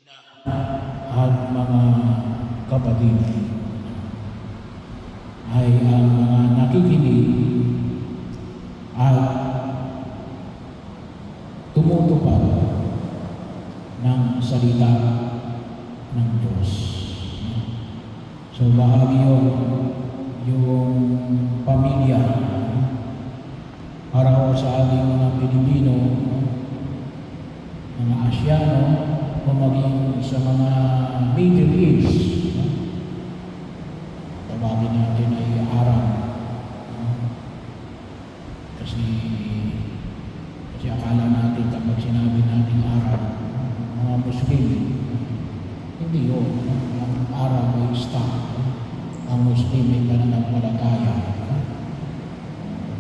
at mga kapatid ay ang mga nakikinig at tumutupad ng salita ng Diyos. So bahagi yun, yung pamilya para ho sa ating mga Pilipino, mga Asyano, o maging sa mga Middle East. Tawagin natin ay Arab. Kasi akala natin kapag sinabi natin Arab, mga Muslim, hindi yun. Ang Arab ay stock. Ang Muslim ay pananampalataya.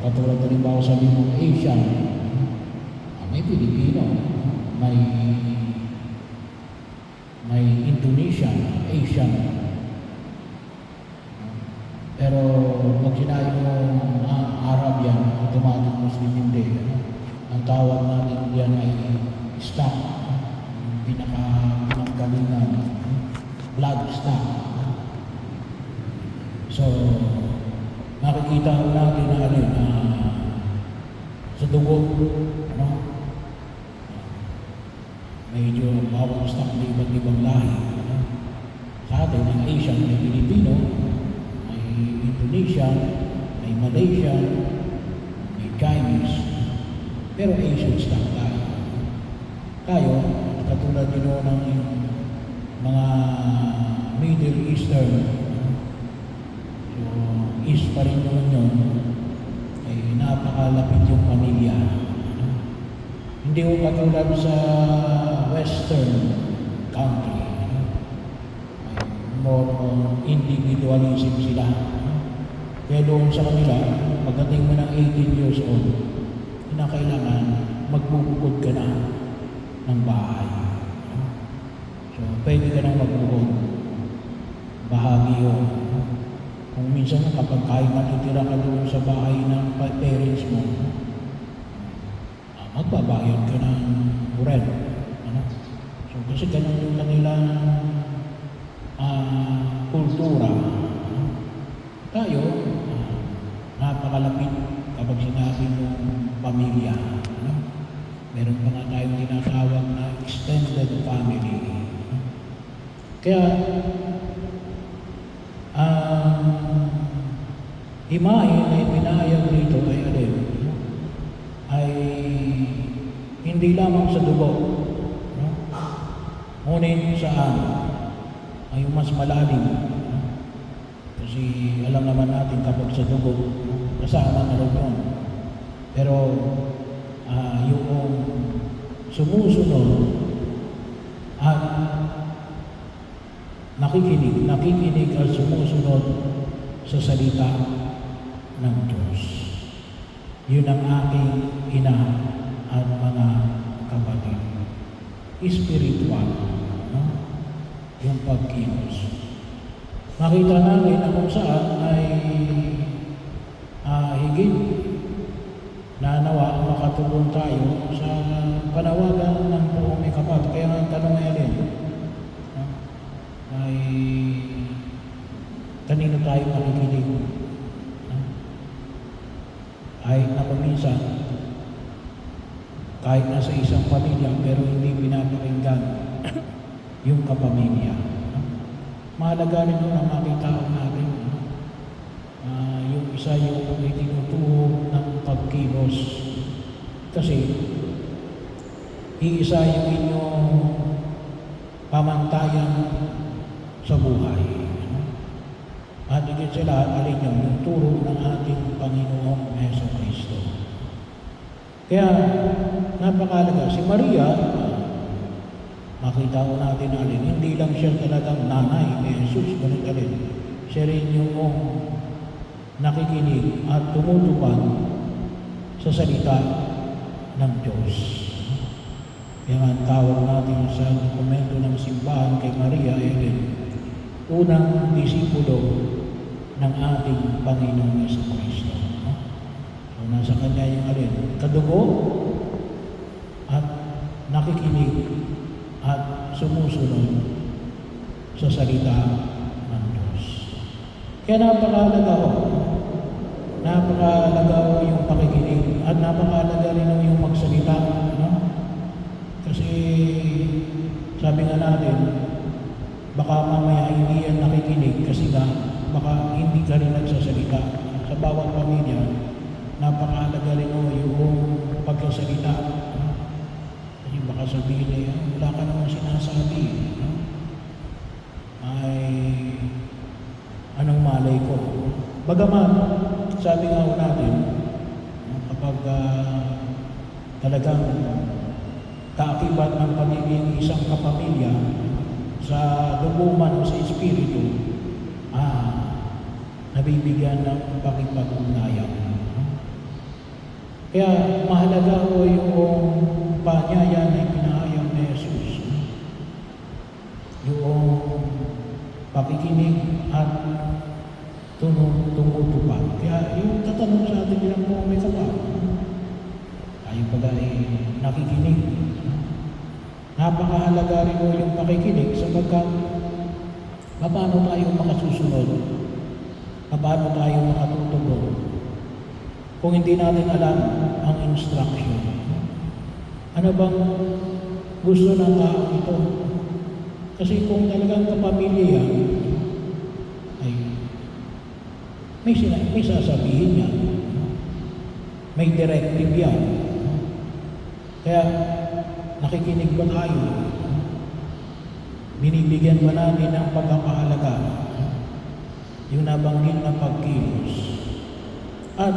Katulad na rin ba ako sabi mo, Asian, may Pilipino, may Indonesian, Asian. Pero pag sinabi mo Arab yan, automatic Muslim hindi. Ang tawag natin yan ay stock, pinakagalingan, blood stock. So, nakikita natin na sa dugo, medyo bawang stock na iba't ibang lahi. Sa atin, ang Asian, may Pilipino, may Indonesian, may Malaysian, may Chinese, pero Asian stock tayo. Tayo, katulad din ng mga Middle Eastern, so East pa rin naman yun, ay napakalapit yung pamilya. Hindi ko katulad sa Western country. More individualism sila. Kaya doon sa kanila, pagdating mo ng 18 years old, kinakailangan magbubukod ka na ng bahay. So, pwede ka nang magbukod. Bahagi yun. Kung minsan kapag kahit matitira ka doon sa bahay ng parents mo, magbabayad ka ng rent. So, kasi ganun yung kanilang kultura. Tayo, napakalapit kapag sinabi mong pamilya. Meron pa nga tayong tinatawag na extended family. Kaya, imahe na ipinahayag dito ay hindi lamang sa dugo, ngunit saan ay mas malalim. Kasi alam naman natin kapag sa dugo, kasama na rin yun. Pero yung sumusunod at nakikinig at sumusunod sa salita ng Diyos. Yun ang aking ina at mga kapatid. Spiritual, yung pagkilos. Makita natin na kung saan ay higit na nawa makatulong tayo sa panawagan ng buong may kapatid. Kaya ang tanong ngayon ay kanino tayo makikinig? Kahit na kuminsan, kahit nasa isang pamilya pero hindi pinapakinggan yung kapamilya. Mahalaga rin yun ang makita natin. Yung isa yung itinutuhog ng pagkilos. Kasi iisa yung inyong pamantayan sa buhay. At higit sa lahat, alin yun, yung turo ng ating Panginoong Jesucristo. Kaya, napakalaga. Si Maria, makita ko natin alin, hindi lang siya talagang nanay ni Jesus, ganun alin. Siya rin yung nakikinig at tumutupad sa salita ng Diyos. Kaya ang tawag natin sa dokumento ng simbahan kay Maria ay unang disipulo ng ating Panginoong Jesucristo. So, nasa Kanya yung kadugo at nakikinig at sumusunod sa salita ng Diyos. Kaya napakahalaga ho yung pakikinig at napakahalaga rin ho yung magsalita. No? Kasi sabi nga natin, baka mamaya hindi yan nakikinig kasi baka hindi ka rin nagsasalita. Sa bawat pamilya, napakahalaga rin ho yung pagkasalita. No? Kasi baka sabihin niya, wala ka namang sinasabi. No? Ay, anong malay ko? Bagaman, sabi nga ho natin, kapag talagang kaakibat ng pagiging isang kapamilya sa dugo man o sa espiritu, nabibigyan ng pakipag-ugnayan. Kaya mahalaga ho yung panyaya na ipinahayag ni Jesus. Yung pakikinig at tumutupad. Kaya yung tatanong sa atin nilang po may kawa. Tayo pag nakikinig. Napakahalaga rin mo yung pakikinig sapagkat paano tayo makasusunod? Paano tayo makatutugon? Kung hindi natin alam ang instruction. Ano bang gusto ng tao ito? Kasi kung talagang kapamilya yan, ay may sasabihin niya. May directive yan. Kaya nakikinig ba tayo? Binibigyan ba natin ng pagkakahalaga? Yung nabanggit na pagkilos. At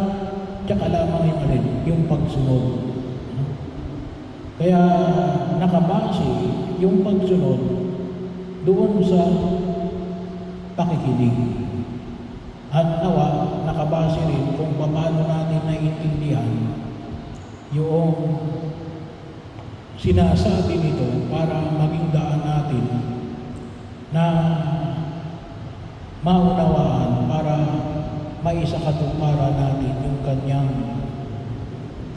tsaka lamang yung pagsunod. Kaya nakabase yung pagsunod doon sa pakikinig. At nawa, nakabase rin kung paano natin naiintindihan yung sinasabi nito para maging daan natin na maunawaan para maisakatuparan natin yung kanyang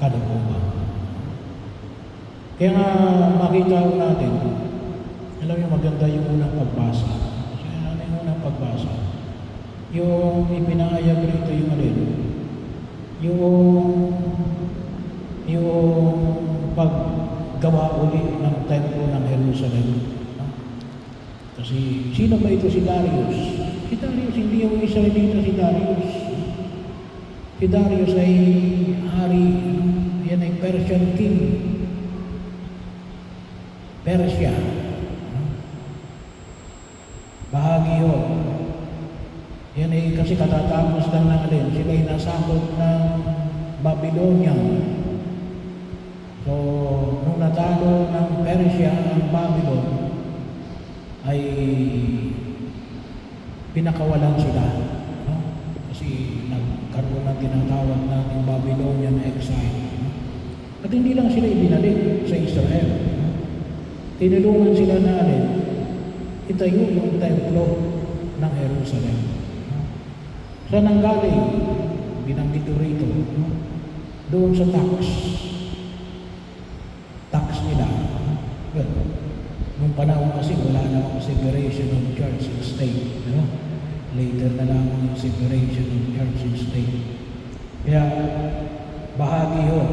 kalooban. Kaya nga makita ko natin, alam niyo maganda yung unang pagbasa. Kasi ano yung unang pagbasa? Yung ipinahayag rito yung yung paggawa uli ng templo ng Jerusalem. Kasi sino ba ito si Darius? Si Darius, hindi yung Israelita si Darius. Si Darius ay hari, yan ay Persian king. Persia. Bahagi yun. Yan ay kasi katatapos lang ng sila ay nasakop ng Babylonia. So, nung natalo ng Persia ang Babylon, ay pinakawalan sila. No? Kasi nagkaroon ng tinatawag nating Babylonian exile. No? At hindi lang sila ibinalik sa Israel. No? Tinulungan sila na itayo yung templo ng Jerusalem. No? Saan ang galing? Binanggit rito. No? Doon sa tax nila. Well, nung panahon kasi wala namang separation of church and state. No? Later na lang yung separation of church and state. Kaya bahagi yun.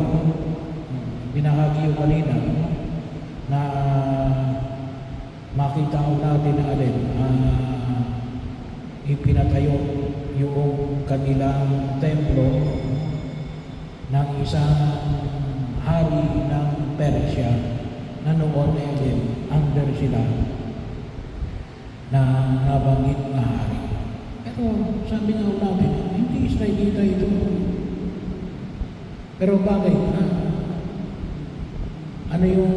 Binahagi yun kanina na makita ko natin na ipinatayo yung kanilang templo ng isang hari ng Persia na noon under sila na nabanggit na hari. Pero sabi nga natin, hindi Israelita ito. Pero bakit? Ano yung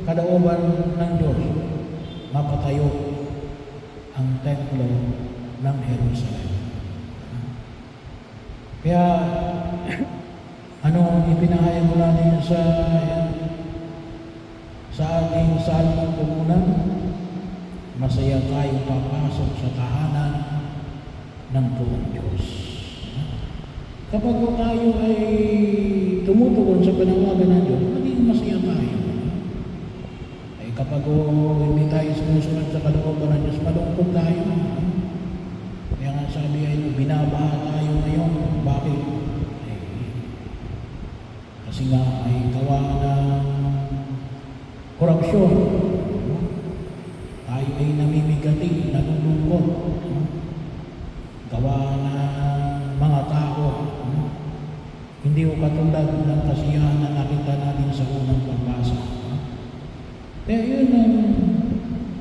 kalooban ng Diyos? Mapatayo ang templo ng Jerusalem. Kaya ano ang ipinahayag mo natin sa ating salmong tumunan? Masaya tayong papasok sa tahanan ng buong Diyos. Kapag tayo ay tumutugon sa panawagan ng Diyos, maging masaya tayo. kapag hindi tayo sumusunod sa kalooban ng Diyos, malungkot tayo. Kaya nga sabi ay binabaha tayo ngayon. Bakit? Eh, kasi nga ay gawa ng korupsyon. Tayo ay namimigati, nalulungkot. Gawa ng mga tao. Hindi ko katulad ng kasiyahan na nakita natin sa unang pagbasa. Kaya yun ang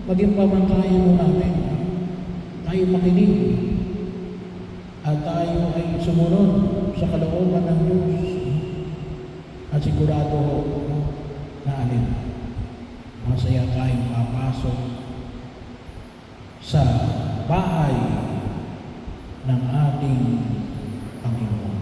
maging pamantayan mo natin. Tayo makinig at tayo ay sumunod sa kalooban ng Diyos. At sigurado na alin, masaya tayong papasok sa bahay ng ating Panginoon.